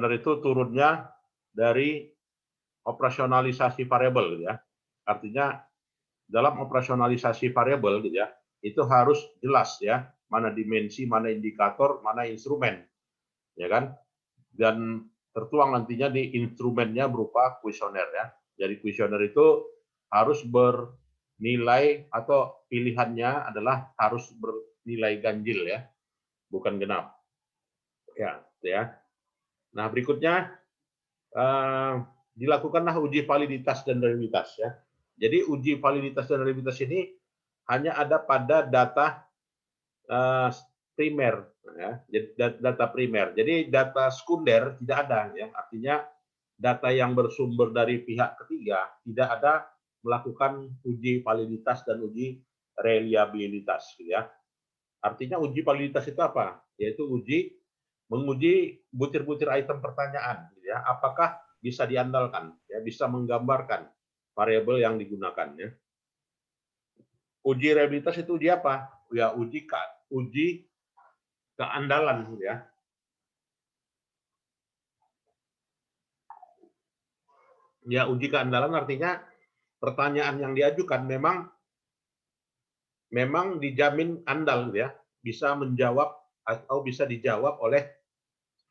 itu turunnya dari operasionalisasi variabel gitu ya. Artinya dalam operasionalisasi variabel gitu ya, itu harus jelas ya, mana dimensi, mana indikator, mana instrumen. Ya kan? Dan tertuang nantinya di instrumennya berupa kuesioner ya. Jadi kuesioner itu harus bernilai atau pilihannya adalah harus bernilai ganjil ya, bukan genap. Ya, ya. Nah, berikutnya dilakukanlah uji validitas dan reliabilitas ya. Jadi uji validitas dan reliabilitas ini hanya ada pada data primer ya. Data primer. Jadi data sekunder tidak ada ya. Artinya data yang bersumber dari pihak ketiga tidak ada melakukan uji validitas dan uji reliabilitas gitu ya. Artinya uji validitas itu apa? Yaitu menguji butir-butir item pertanyaan gitu ya. Apakah bisa diandalkan ya, bisa menggambarkan variabel yang digunakan ya. Uji reliabilitas itu uji apa? Ya uji keandalan ya. Ya uji keandalan artinya pertanyaan yang diajukan memang dijamin andal ya, bisa menjawab atau bisa dijawab oleh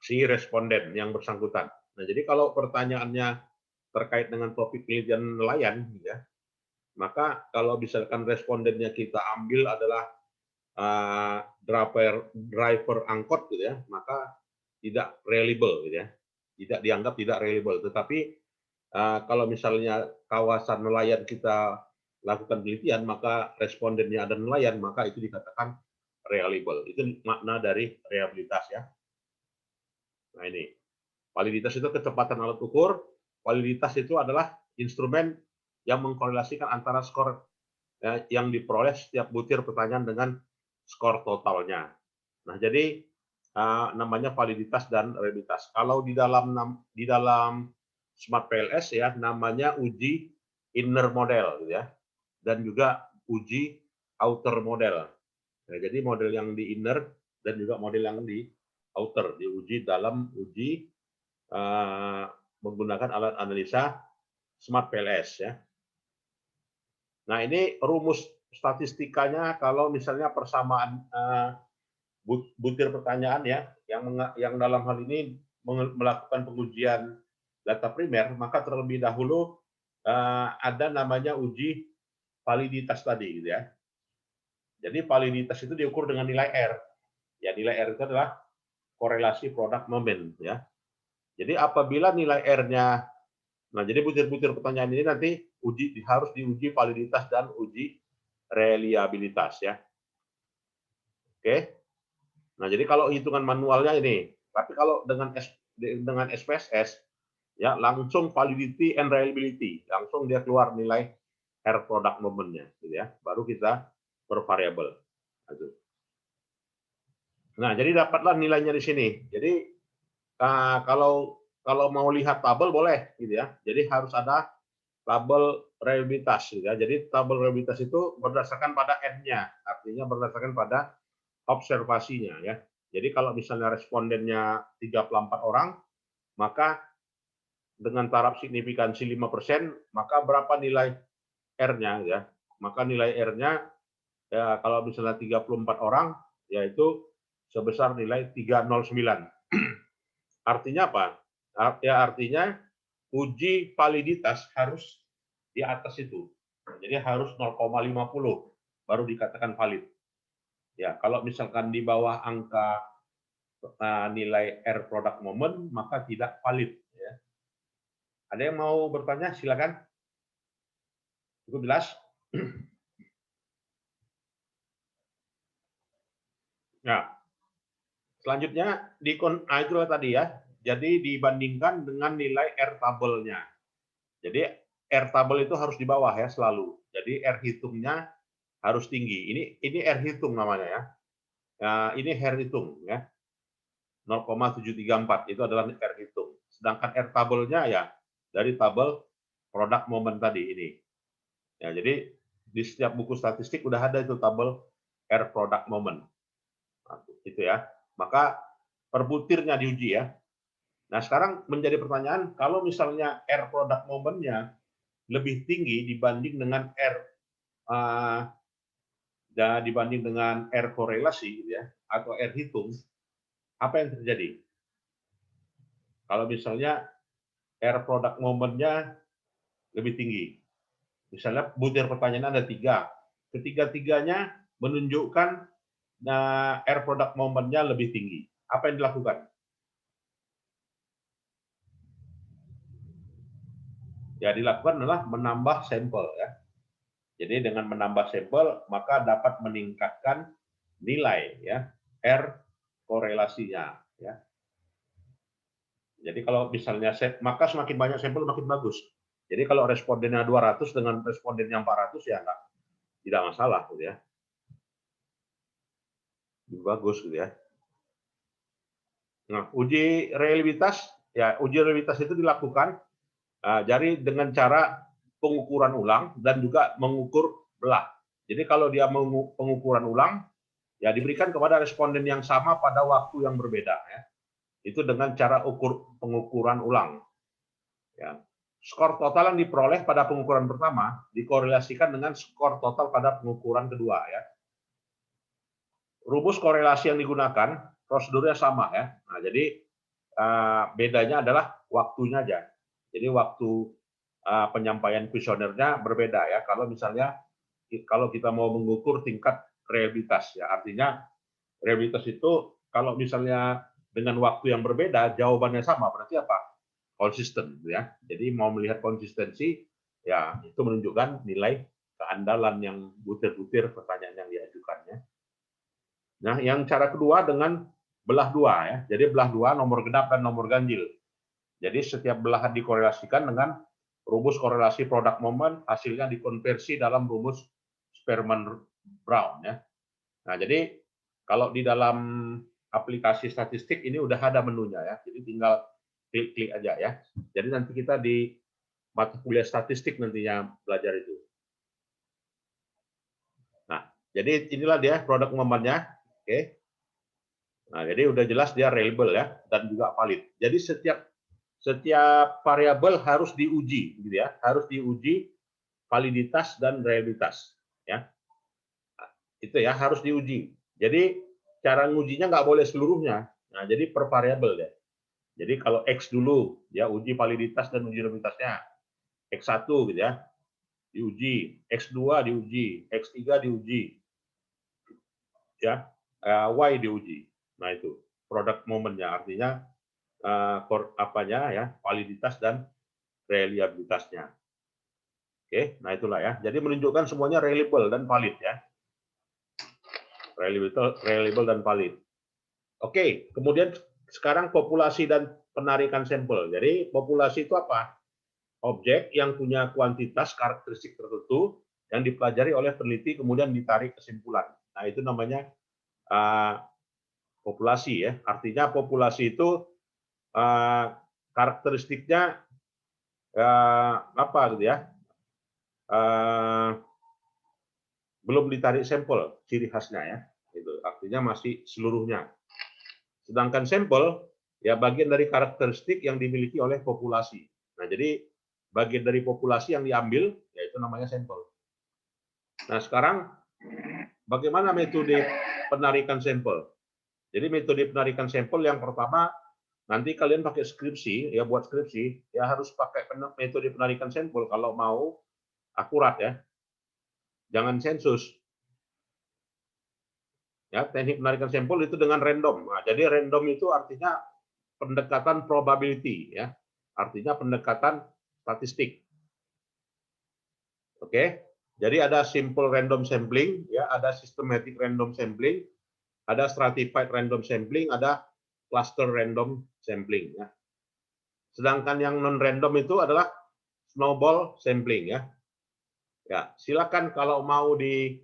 si responden yang bersangkutan. Nah, jadi kalau pertanyaannya terkait dengan topik penelitian nelayan ya, maka kalau misalkan respondennya kita ambil adalah driver angkot gitu ya, maka tidak reliable gitu ya. Tidak dianggap tidak reliable, tetapi kalau misalnya kawasan nelayan kita lakukan penelitian, maka respondennya ada nelayan, maka itu dikatakan reliable. Itu makna dari reliabilitas ya. Nah ini, validitas itu kecepatan alat ukur, validitas itu adalah instrumen yang mengkorelasikan antara skor ya, yang diperoleh setiap butir pertanyaan dengan skor totalnya. Nah jadi namanya validitas dan reliabilitas. Kalau di dalam Smart PLS ya namanya uji inner model ya, dan juga uji outer model. Nah, jadi model yang di inner dan juga model yang di outer diuji dalam uji menggunakan alat analisa Smart PLS ya. Nah ini rumus statistikanya kalau misalnya persamaan butir pertanyaan ya yang dalam hal ini melakukan pengujian data primer, maka terlebih dahulu ada namanya uji validitas tadi gitu ya. Jadi validitas itu diukur dengan nilai R. Ya nilai R itu adalah korelasi produk moment ya. Jadi apabila nilai R-nya, nah jadi butir-butir pertanyaan ini nanti harus diuji validitas dan uji reliabilitas ya. Oke. Nah, jadi kalau hitungan manualnya ini, tapi kalau dengan SPSS ya langsung validity and reliability, langsung dia keluar nilai R product moment-nya gitu ya. Baru kita per variabel. Nah, jadi dapatlah nilainya di sini. Jadi kalau mau lihat tabel boleh gitu ya. Jadi harus ada tabel reliabilitas gitu ya. Jadi tabel reliabilitas itu berdasarkan pada N-nya, artinya berdasarkan pada observasinya ya. Jadi kalau misalnya respondennya 34 orang, maka dengan taraf signifikansi 5%, maka berapa nilai R-nya ya? Maka nilai R-nya ya kalau misalnya 34 orang, yaitu sebesar nilai 309. Artinya apa? Ya artinya uji validitas harus di atas itu. Jadi harus 0,50 baru dikatakan valid. Ya, kalau misalkan di bawah angka nilai R product moment, maka tidak valid. Ya. Ada yang mau bertanya? Silakan. Cukup jelas? Nah, selanjutnya itu tadi ya. Jadi dibandingkan dengan nilai R tabelnya. Jadi R tabel itu harus di bawah ya selalu. Jadi R hitungnya harus tinggi. Ini R hitung namanya ya. Nah, ini R hitung ya. 0,734 itu adalah R hitung. Sedangkan R tabelnya ya dari tabel produk moment tadi ini. Ya, jadi di setiap buku statistik udah ada itu tabel R product moment. Nah, itu ya. Maka per butirnya diuji ya. Nah, sekarang menjadi pertanyaan, kalau misalnya R product moment-nya lebih tinggi dibanding dengan R uh, dibanding dengan R korelasi, gitu ya, atau R hitung, apa yang terjadi? Kalau misalnya R product moment-nya lebih tinggi, misalnya butir pertanyaan ada 3, ketiga-tiganya menunjukkan R product moment-nya lebih tinggi. Apa yang dilakukan? Ya, dilakukan adalah menambah sampel, ya. Jadi dengan menambah sampel maka dapat meningkatkan nilai, ya, R korelasinya, ya. Jadi kalau misalnya maka semakin banyak sampel makin bagus. Jadi kalau respondennya 200 dengan respondennya 400 ya tidak masalah, gitu ya. Lebih bagus, gitu ya. Nah, uji reliabilitas itu dilakukan jadi dengan cara pengukuran ulang dan juga mengukur belah. Jadi kalau dia pengukuran ulang, ya diberikan kepada responden yang sama pada waktu yang berbeda, ya. Itu dengan cara pengukuran ulang, ya. Skor total yang diperoleh pada pengukuran pertama dikorelasikan dengan skor total pada pengukuran kedua, ya. Rumus korelasi yang digunakan prosedurnya sama, ya. Nah, jadi bedanya adalah waktunya aja. Jadi waktu penyampaian kuesionernya berbeda, ya. Kalau misalnya kalau kita mau mengukur tingkat reliabilitas, ya, artinya reliabilitas itu kalau misalnya dengan waktu yang berbeda jawabannya sama, berarti apa? Konsisten, ya. Jadi mau melihat konsistensi, ya itu menunjukkan nilai keandalan yang butir-butir pertanyaan yang diajukannya. Nah, yang cara kedua dengan belah dua, ya. Jadi belah dua nomor genap dan nomor ganjil. Jadi setiap belahan dikorelasikan dengan rumus korelasi product moment, hasilnya dikonversi dalam rumus Spearman-Brown, ya. Nah, jadi kalau di dalam aplikasi statistik ini udah ada menunya, ya. Jadi tinggal klik-klik aja, ya. Jadi nanti kita di mata kuliah statistik nantinya belajar itu. Nah, jadi inilah dia produk momennya. Oke. Nah, jadi udah jelas dia reliable, ya, dan juga valid. Jadi setiap variabel harus diuji, gitu ya, harus diuji validitas dan reliabilitas, ya. Itu ya harus diuji. Jadi cara ngujinya nggak boleh seluruhnya. Nah, jadi per variabel ya. Jadi kalau X dulu ya uji validitas dan uji reliabilitasnya. X1 gitu ya, diuji, X2 diuji, X3 diuji, ya, Y diuji. Nah itu produk momennya, artinya apanya ya, validitas dan reliabilitasnya. Oke, nah itulah ya. Jadi menunjukkan semuanya reliable dan valid, ya. Reliable dan valid. Oke, kemudian sekarang populasi dan penarikan sampel. Jadi populasi itu apa? Objek yang punya kuantitas karakteristik tertentu yang dipelajari oleh peneliti kemudian ditarik kesimpulan. Nah, itu namanya populasi, ya. Artinya populasi itu karakteristiknya apa gitu ya? Belum ditarik sampel ciri khasnya, ya. Itu artinya masih seluruhnya. Sedangkan sampel ya bagian dari karakteristik yang dimiliki oleh populasi. Nah, jadi bagian dari populasi yang diambil yaitu namanya sampel. Nah, sekarang bagaimana metode penarikan sampel? Jadi metode penarikan sampel yang pertama nanti kalian pakai skripsi, ya buat skripsi, ya harus pakai metode penarikan sampel kalau mau akurat, ya. Jangan sensus. Ya, teknik penarikan sampel itu dengan random. Nah, jadi random itu artinya pendekatan probability, ya. Artinya pendekatan statistik. Oke. Jadi ada simple random sampling, ya, ada systematic random sampling, ada stratified random sampling, ada cluster random sampling, ya. Sedangkan yang non random itu adalah snowball sampling, ya. Ya, silakan kalau mau di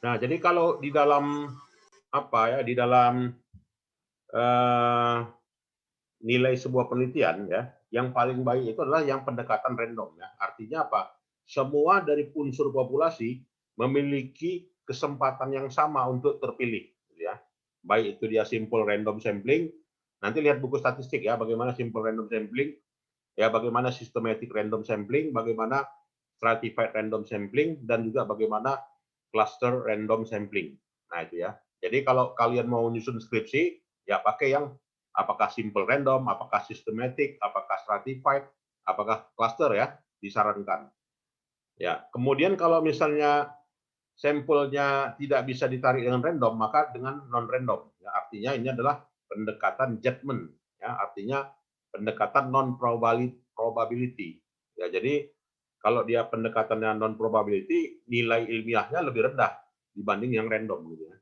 Nah, jadi kalau di dalam apa ya, di dalam nilai sebuah penelitian ya, yang paling baik itu adalah yang pendekatan random ya. Artinya apa? Semua dari unsur populasi memiliki kesempatan yang sama untuk terpilih gitu ya. Baik itu dia simple random sampling, nanti lihat buku statistik ya, bagaimana simple random sampling, ya bagaimana systematic random sampling, bagaimana stratified random sampling, dan juga bagaimana cluster random sampling. Nah itu ya. Jadi kalau kalian mau nyusun skripsi, ya pakai yang apakah simple random, apakah systematic, apakah stratified, apakah cluster ya, disarankan. Ya, kemudian kalau misalnya sampelnya tidak bisa ditarik dengan random, maka dengan non random. Ya, artinya ini adalah pendekatan judgment. Ya, artinya pendekatan non probability. Ya, jadi kalau dia pendekatannya non probability, nilai ilmiahnya lebih rendah dibanding yang random gitu ya.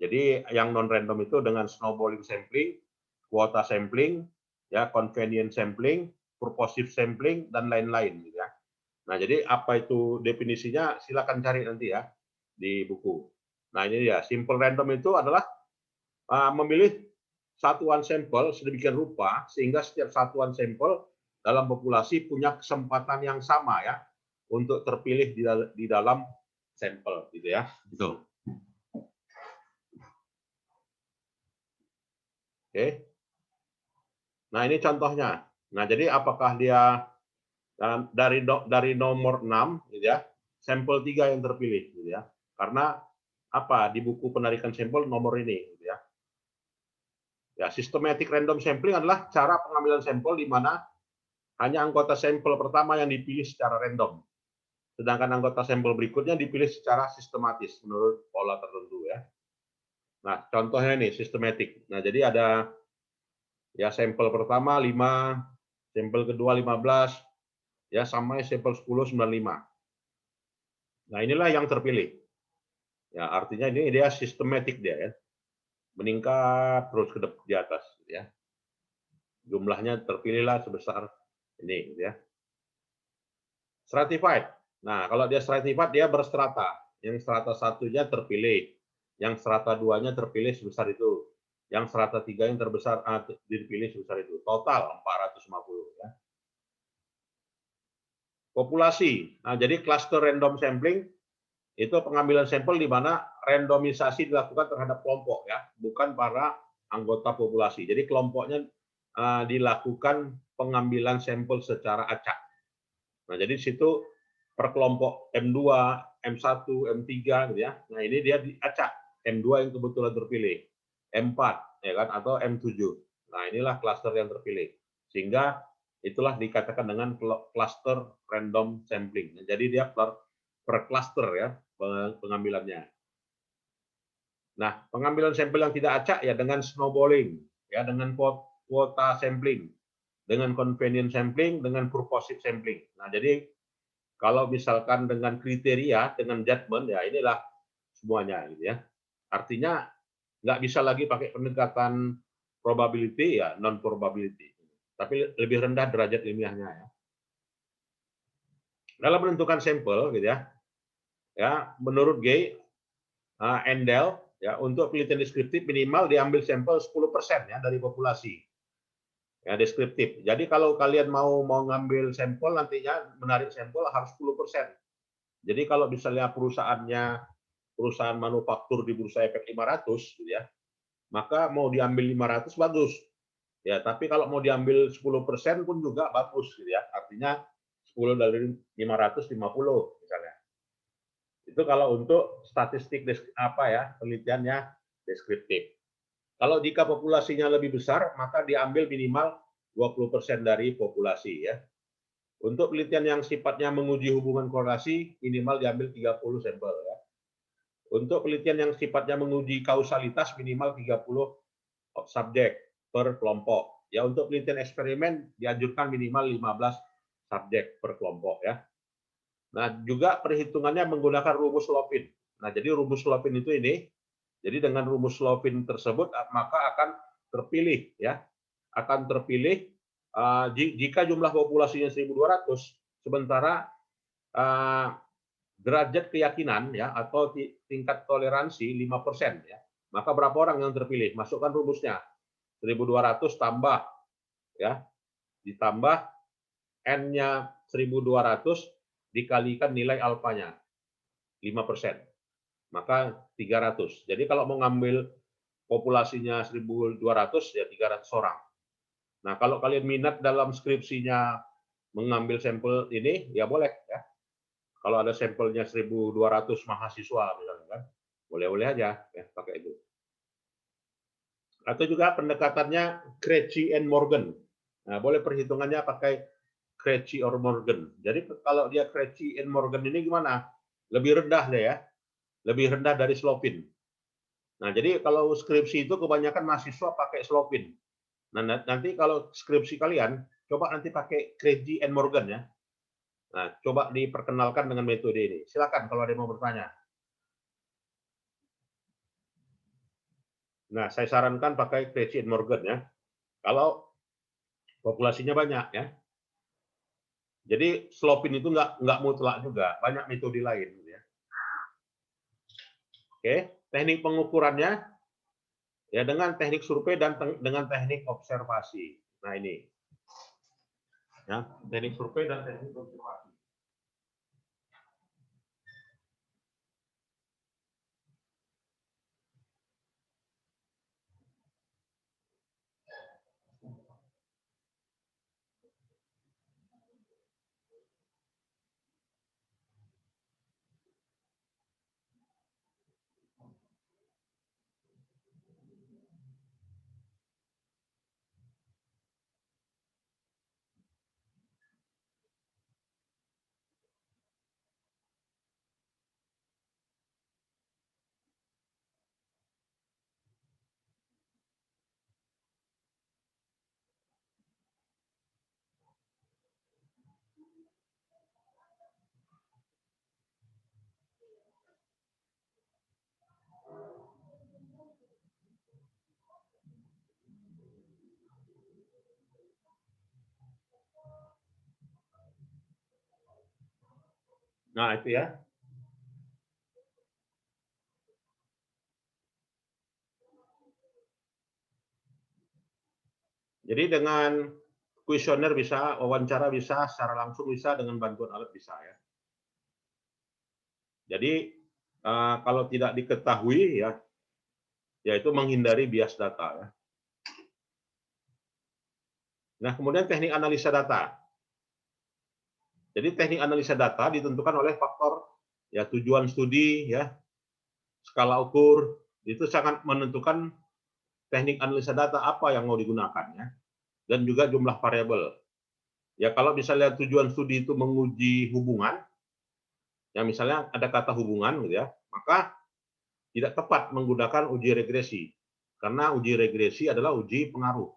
Jadi yang non random itu dengan snowballing sampling, kuota sampling, ya convenience sampling, purposive sampling, dan lain-lain gitu ya. Nah, jadi apa itu definisinya silakan cari nanti ya di buku. Nah, ini dia, simple random itu adalah memilih satuan sampel sedemikian rupa sehingga setiap satuan sampel dalam populasi punya kesempatan yang sama ya untuk terpilih di dalam sampel gitu ya. Gitu. Oke. Nah, ini contohnya. Nah, jadi apakah dia dari nomor 6 gitu ya, sampel 3 yang terpilih gitu ya. Karena apa? Di buku penarikan sampel nomor ini gitu ya. Ya, systematic random sampling adalah cara pengambilan sampel di mana hanya anggota sampel pertama yang dipilih secara random. Sedangkan anggota sampel berikutnya dipilih secara sistematis menurut pola tertentu ya. Nah, contohnya ini sistematik. Nah, jadi ada ya sampel pertama 5, sampel kedua 15, ya sampai sampel 10 95. Nah, inilah yang terpilih. Ya, artinya ini dia sistematik dia ya. Meningkat terus ke di atas ya. Jumlahnya terpilihlah sebesar ini gitu ya. Stratified. Nah, kalau dia stratified dia berstrata. Yang strata satunya terpilih, yang strata duanya terpilih sebesar itu, yang strata tiga yang terbesar dipilih sebesar itu. Total 450 ya. Populasi. Nah, jadi cluster random sampling itu pengambilan sampel di mana randomisasi dilakukan terhadap kelompok ya, bukan para anggota populasi. Jadi kelompoknya dilakukan pengambilan sampel secara acak. Nah, jadi di situ per kelompok M2, M1, M3 gitu ya. Nah, ini dia diacak. M2 yang kebetulan terpilih, M4 ya kan atau M7. Nah, inilah klaster yang terpilih. Sehingga itulah dikatakan dengan cluster random sampling. Nah, jadi dia per cluster ya pengambilannya. Nah, pengambilan sampel yang tidak acak ya dengan snowballing, ya dengan kuota sampling, dengan convenience sampling, dengan purposive sampling. Nah, jadi kalau misalkan dengan kriteria, dengan judgment, ya inilah semuanya gitu ya. Artinya nggak bisa lagi pakai pendekatan probability ya non probability, tapi lebih rendah derajat ilmiahnya ya. Dalam menentukan sampel gitu ya menurut Gay, Endel ya untuk penelitian deskriptif minimal diambil sampel 10% ya dari populasi ya deskriptif. Jadi kalau kalian mau ngambil sampel nantinya menarik sampel harus 10%. Jadi kalau misalnya perusahaan manufaktur di bursa efek 500 gitu ya, maka mau diambil 500 bagus. Ya, tapi kalau mau diambil 10% pun juga bagus gitu ya. Artinya 10 dari 550 misalnya. Itu kalau untuk statistik penelitiannya deskriptif. Kalau jika populasinya lebih besar, maka diambil minimal 20% dari populasi ya. Untuk penelitian yang sifatnya menguji hubungan korelasi, minimal diambil 30 sampel ya. Untuk penelitian yang sifatnya menguji kausalitas, minimal 30 subjek per kelompok. Ya, untuk penelitian eksperimen dianjurkan minimal 15 subjek per kelompok ya. Nah, juga perhitungannya menggunakan rumus Lopin. Nah, jadi rumus Lopin itu ini, jadi dengan rumus Lopin tersebut maka akan terpilih ya, akan terpilih jika jumlah populasinya 1.200, sementara derajat keyakinan ya atau tingkat toleransi 5% ya. Maka berapa orang yang terpilih? Masukkan rumusnya. 1.200 tambah ya, ditambah N-nya 1.200 dikalikan nilai alfanya 5%. Maka 300. Jadi kalau mau ngambil populasinya 1.200 ya 300 orang. Nah, kalau kalian minat dalam skripsinya mengambil sampel ini, ya boleh ya. Kalau ada sampelnya 1.200 mahasiswa misalnya kan, boleh-boleh aja ya pakai itu. Atau juga pendekatannya Krejci and Morgan. Nah, boleh perhitungannya pakai Krejci or Morgan. Jadi kalau dia Krejci and Morgan ini gimana? Lebih rendah deh ya. Lebih rendah dari Slopin. Nah, jadi kalau skripsi itu kebanyakan mahasiswa pakai Slopin. Nah, nanti kalau skripsi kalian, coba nanti pakai Krejci and Morgan ya. Nah, coba diperkenalkan dengan metode ini. Silakan kalau ada yang mau bertanya. Nah, saya sarankan pakai Krejci and Morgan ya. Kalau populasinya banyak ya. Jadi Slopin itu nggak mutlak juga, banyak metode lain. Ya. Oke, teknik pengukurannya ya dengan teknik survei dan dengan teknik observasi. Nah ini, ya teknik survei dan teknik observasi. Nah itu ya. Jadi dengan kuesioner bisa, wawancara bisa, secara langsung bisa, dengan bantuan alat bisa ya. Jadi kalau tidak diketahui ya, yaitu menghindari bias data ya. Nah kemudian teknik analisa data. Jadi teknik analisa data ditentukan oleh faktor ya tujuan studi ya, skala ukur, itu sangat menentukan teknik analisa data apa yang mau digunakan ya, dan juga jumlah variabel. Ya kalau misalnya tujuan studi itu menguji hubungan, ya misalnya ada kata hubungan gitu ya, maka tidak tepat menggunakan uji regresi karena uji regresi adalah uji pengaruh.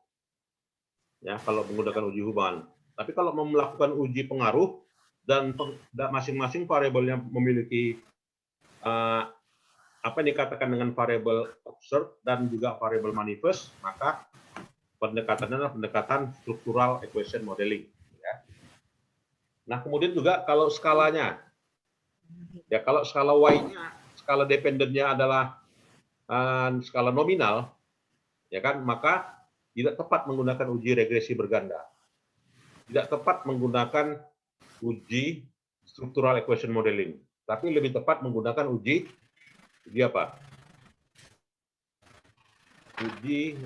Ya kalau menggunakan uji hubungan. Tapi kalau mau melakukan uji pengaruh dan masing-masing variabelnya memiliki apa yang dikatakan dengan variabel observed dan juga variabel manifest, maka pendekatannya adalah pendekatan struktural equation modeling. Ya. Nah, kemudian juga kalau skalanya, ya kalau skala Y-nya, skala dependennya adalah skala nominal, ya kan, maka tidak tepat menggunakan uji regresi berganda. Tidak tepat menggunakan uji struktural equation modeling, tapi lebih tepat menggunakan uji apa? Uji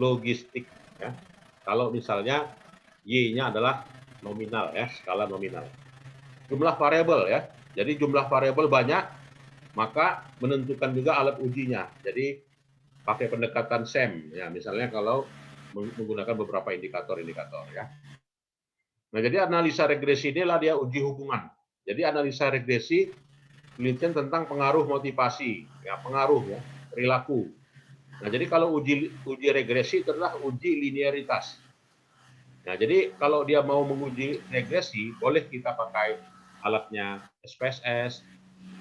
logistik ya. Kalau misalnya Y-nya adalah nominal ya, skala nominal. Jumlah variabel ya. Jadi jumlah variabel banyak, maka menentukan juga alat ujinya. Jadi pakai pendekatan SEM ya, misalnya kalau menggunakan beberapa indikator-indikator ya. Nah, jadi analisa regresi inilah dia uji hubungan. Jadi analisa regresi penelitian tentang pengaruh motivasi, ya pengaruh ya, perilaku. Nah, jadi kalau uji regresi itu adalah uji linearitas. Nah, jadi kalau dia mau menguji regresi, boleh kita pakai alatnya SPSS,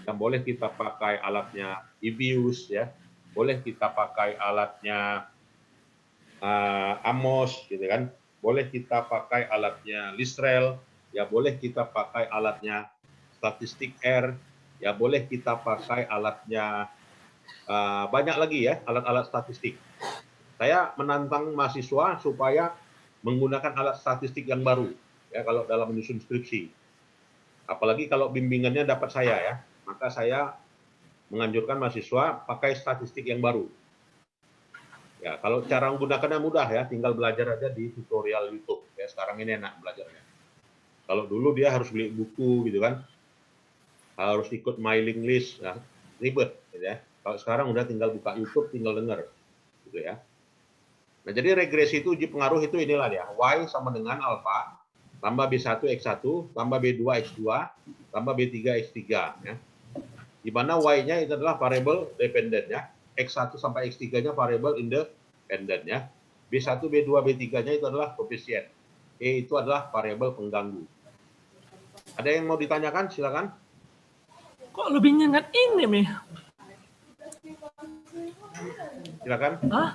dan boleh kita pakai alatnya Ibius, ya, boleh kita pakai alatnya Amos, gitu kan, boleh kita pakai alatnya Listrel, ya boleh kita pakai alatnya statistik R, ya boleh kita pakai alatnya, banyak lagi ya alat-alat statistik. Saya menantang mahasiswa supaya menggunakan alat statistik yang baru ya kalau dalam menyusun skripsi. Apalagi kalau bimbingannya dapat saya ya, maka saya menganjurkan mahasiswa pakai statistik yang baru. Ya, kalau cara menggunakannya mudah ya, tinggal belajar aja di tutorial YouTube. Ya, sekarang ini enak belajarnya. Kalau dulu dia harus beli buku gitu kan, harus ikut mailing list, nah, ribet gitu ya. Kalau sekarang udah tinggal buka YouTube, tinggal denger gitu ya. Nah, jadi regresi itu uji pengaruh itu inilah ya, Y sama dengan alfa tambah B1 X1 tambah B2 X2 tambah B3 X3 ya. Di mana Y-nya itu adalah variable dependent ya. X1 sampai X3-nya variable independent ya. B1, B2, B3-nya itu adalah koefisien. E itu adalah variabel pengganggu. Ada yang mau ditanyakan? Silakan. Kok lebih nyengat ini, Mi? Silakan. Hah?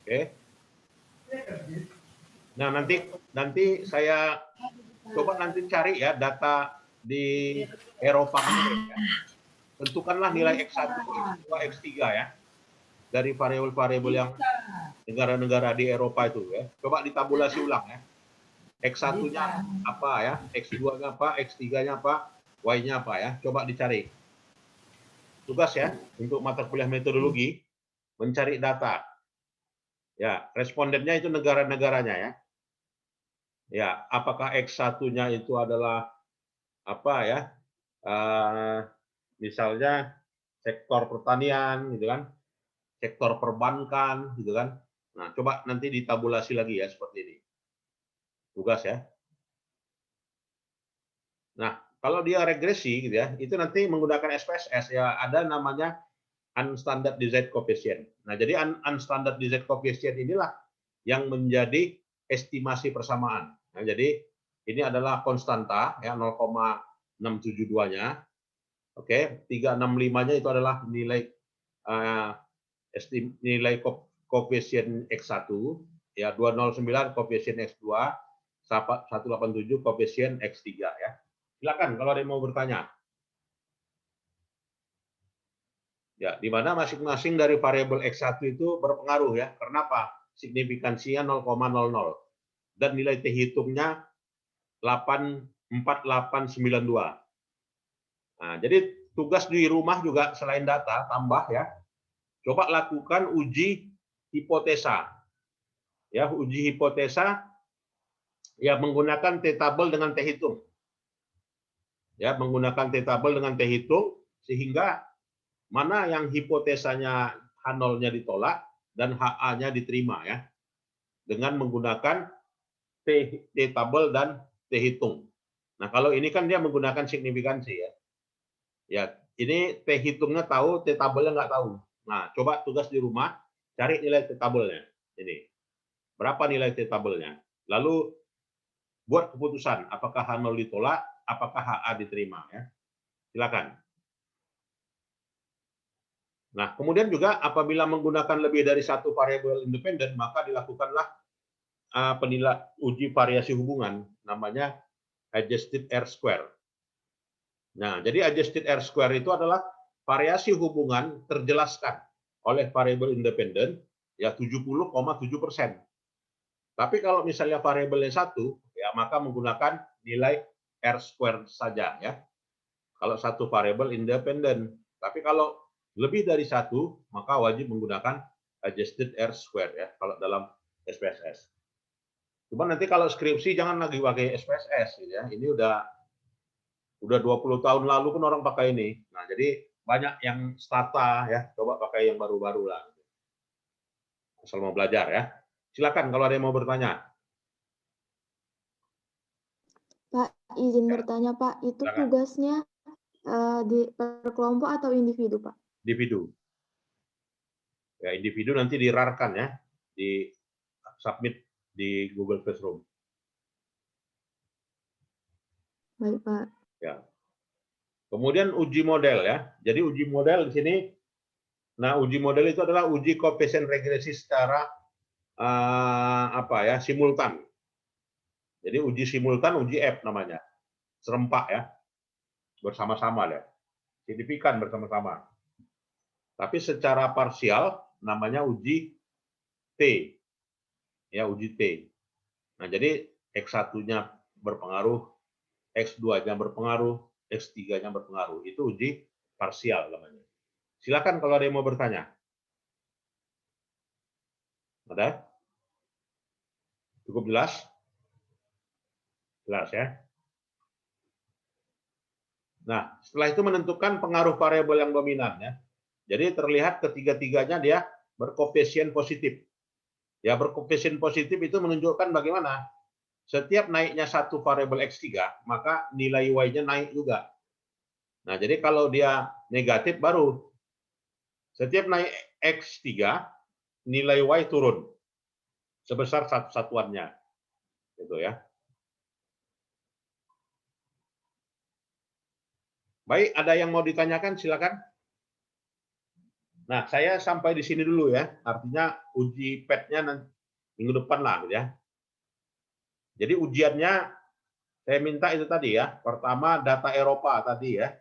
Oke. Nah, nanti saya coba nanti cari ya data di Eropa ya. Tentukanlah nilai X1, X2, X3 ya. Dari variabel-variabel yang negara-negara di Eropa itu ya. Coba ditabulasi ulang ya. X1-nya apa ya, X2-nya apa, X3-nya apa, Y-nya apa ya. Coba dicari. Tugas ya untuk mata kuliah metodologi mencari data. Ya, respondennya itu negara-negaranya ya. Ya, apakah X1-nya itu adalah apa ya? Misalnya sektor pertanian gitu kan, sektor perbankan gitu kan. Nah, coba nanti ditabulasi lagi ya seperti ini. Tugas ya. Nah, kalau dia regresi gitu ya, itu nanti menggunakan SPSS ya ada namanya unstandard desired coefficient. Nah, jadi unstandard desired coefficient inilah yang menjadi estimasi persamaan. Nah, jadi ini adalah konstanta ya 0,672-nya. Oke, 365-nya itu adalah nilai nilai koefisien X1 ya 209 koefisien X2 187 koefisien X3 ya. Silakan kalau ada yang mau bertanya. Ya, di mana masing-masing dari variabel X1 itu berpengaruh ya. Kenapa? Signifikansinya 0,00 dan nilai T hitungnya 84892. Nah, jadi tugas di rumah juga selain data tambah ya. Coba lakukan uji hipotesa. Ya, uji hipotesa ya menggunakan T-tabel dengan T hitung. Ya, menggunakan T-tabel dengan T hitung sehingga mana yang hipotesanya H0-nya ditolak dan HA-nya diterima ya. Dengan menggunakan T-tabel dan T hitung. Nah, kalau ini kan dia menggunakan signifikansi ya. Ya, ini T hitungnya tahu, T-tabelnya nggak tahu. Nah, coba tugas di rumah cari nilai T-tabelnya. Ini. Berapa nilai T-tabelnya? Lalu buat keputusan apakah H0 ditolak, apakah HA diterima ya. Silakan. Nah, kemudian juga apabila menggunakan lebih dari satu variabel independen, maka dilakukanlah uji variasi hubungan, namanya adjusted R-square. Nah, jadi adjusted R-square itu adalah variasi hubungan terjelaskan oleh variabel independen, ya 70,7%. Tapi kalau misalnya variabelnya satu, ya maka menggunakan nilai R-square saja ya. Kalau satu variabel independen. Tapi kalau lebih dari satu, maka wajib menggunakan adjusted R-square ya kalau dalam SPSS. Cuma nanti kalau skripsi jangan lagi pakai SPSS gitu ya. Ini udah 20 tahun lalu pun orang pakai ini. Nah, jadi banyak yang stata ya, coba pakai yang baru-baru lah. Asal mau belajar ya. Silakan kalau ada yang mau bertanya. Pak, izin bertanya Pak, itu Silakan. tugasnya di per kelompok atau individu Pak? Individu. Ya, individu nanti dirarkan ya, di submit di Google Classroom. Baik Pak. Ya. Kemudian uji model ya. Jadi uji model di sini, nah uji model itu adalah uji koefisien regresi secara simultan. Jadi uji simultan, uji F namanya. Serempak ya. Bersama-sama ya. Signifikan bersama-sama. Tapi secara parsial namanya uji T. Ya, uji T. Nah, jadi X1-nya berpengaruh, X2-nya berpengaruh, X3-nya berpengaruh. Itu uji parsial namanya. Silakan kalau ada yang mau bertanya. Ada? Cukup jelas? Jelas ya. Nah, setelah itu menentukan pengaruh variabel yang dominan ya. Jadi terlihat ketiga-tiganya dia berkoefisien positif. Ya, berkoefisien positif itu menunjukkan bagaimana setiap naiknya satu variabel X3, maka nilai Y-nya naik juga. Nah, jadi kalau dia negatif baru setiap naik X3, nilai Y turun sebesar satu satuannya. Gitu ya. Baik, ada yang mau ditanyakan silakan. Nah, saya sampai di sini dulu ya. Artinya uji PET-nya nanti minggu depan lah ya. Jadi ujiannya saya minta itu tadi ya. Pertama data Eropa tadi ya.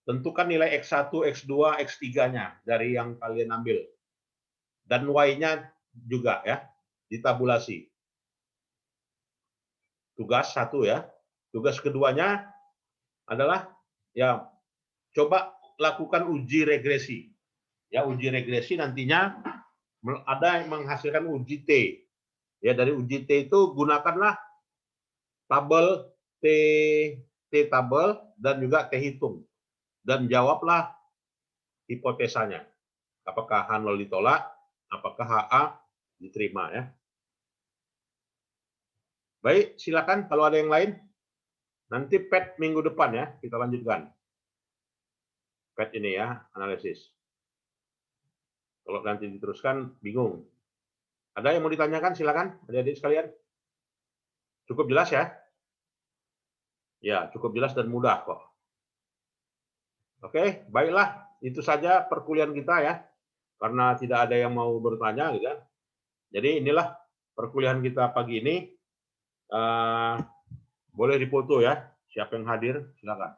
Tentukan nilai X1, X2, X3-nya dari yang kalian ambil. Dan Y-nya juga ya, ditabulasi. Tugas satu ya. Tugas keduanya adalah ya coba lakukan uji regresi. Ya, uji regresi nantinya ada yang menghasilkan uji T. Ya, dari uji T itu gunakanlah tabel T tabel dan juga T hitung. Dan jawablah hipotesanya. Apakah H0 ditolak, apakah HA diterima ya. Baik, silakan kalau ada yang lain. Nanti PET minggu depan ya, kita lanjutkan. PET ini ya, analisis. Kalau nanti diteruskan, bingung. Ada yang mau ditanyakan, silakan, adik-adik sekalian. Cukup jelas ya? Ya, cukup jelas dan mudah kok. Oke, baiklah. Itu saja perkuliahan kita ya. Karena tidak ada yang mau bertanya, gitu. Jadi inilah perkuliahan kita pagi ini. Boleh dipoto ya. Siapa yang hadir, silakan.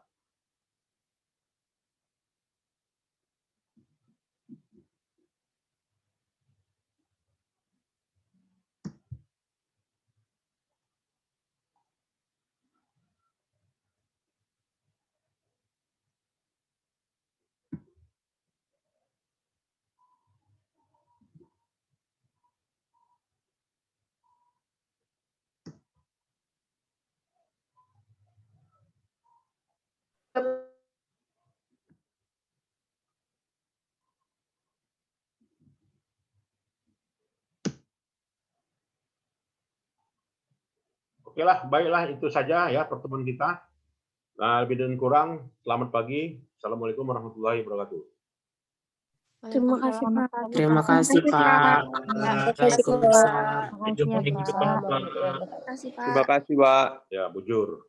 Oke lah, baiklah itu saja ya pertemuan kita. Lebih dan kurang, selamat pagi. Assalamualaikum warahmatullahi wabarakatuh. Terima kasih, Pak. Terima kasih, Pak. Waalaikumsalam. Terima kasih, Pak. Terima kasih, Pak. Terima kasih, Pak. Terima kasih, Pak. Ya, bujur.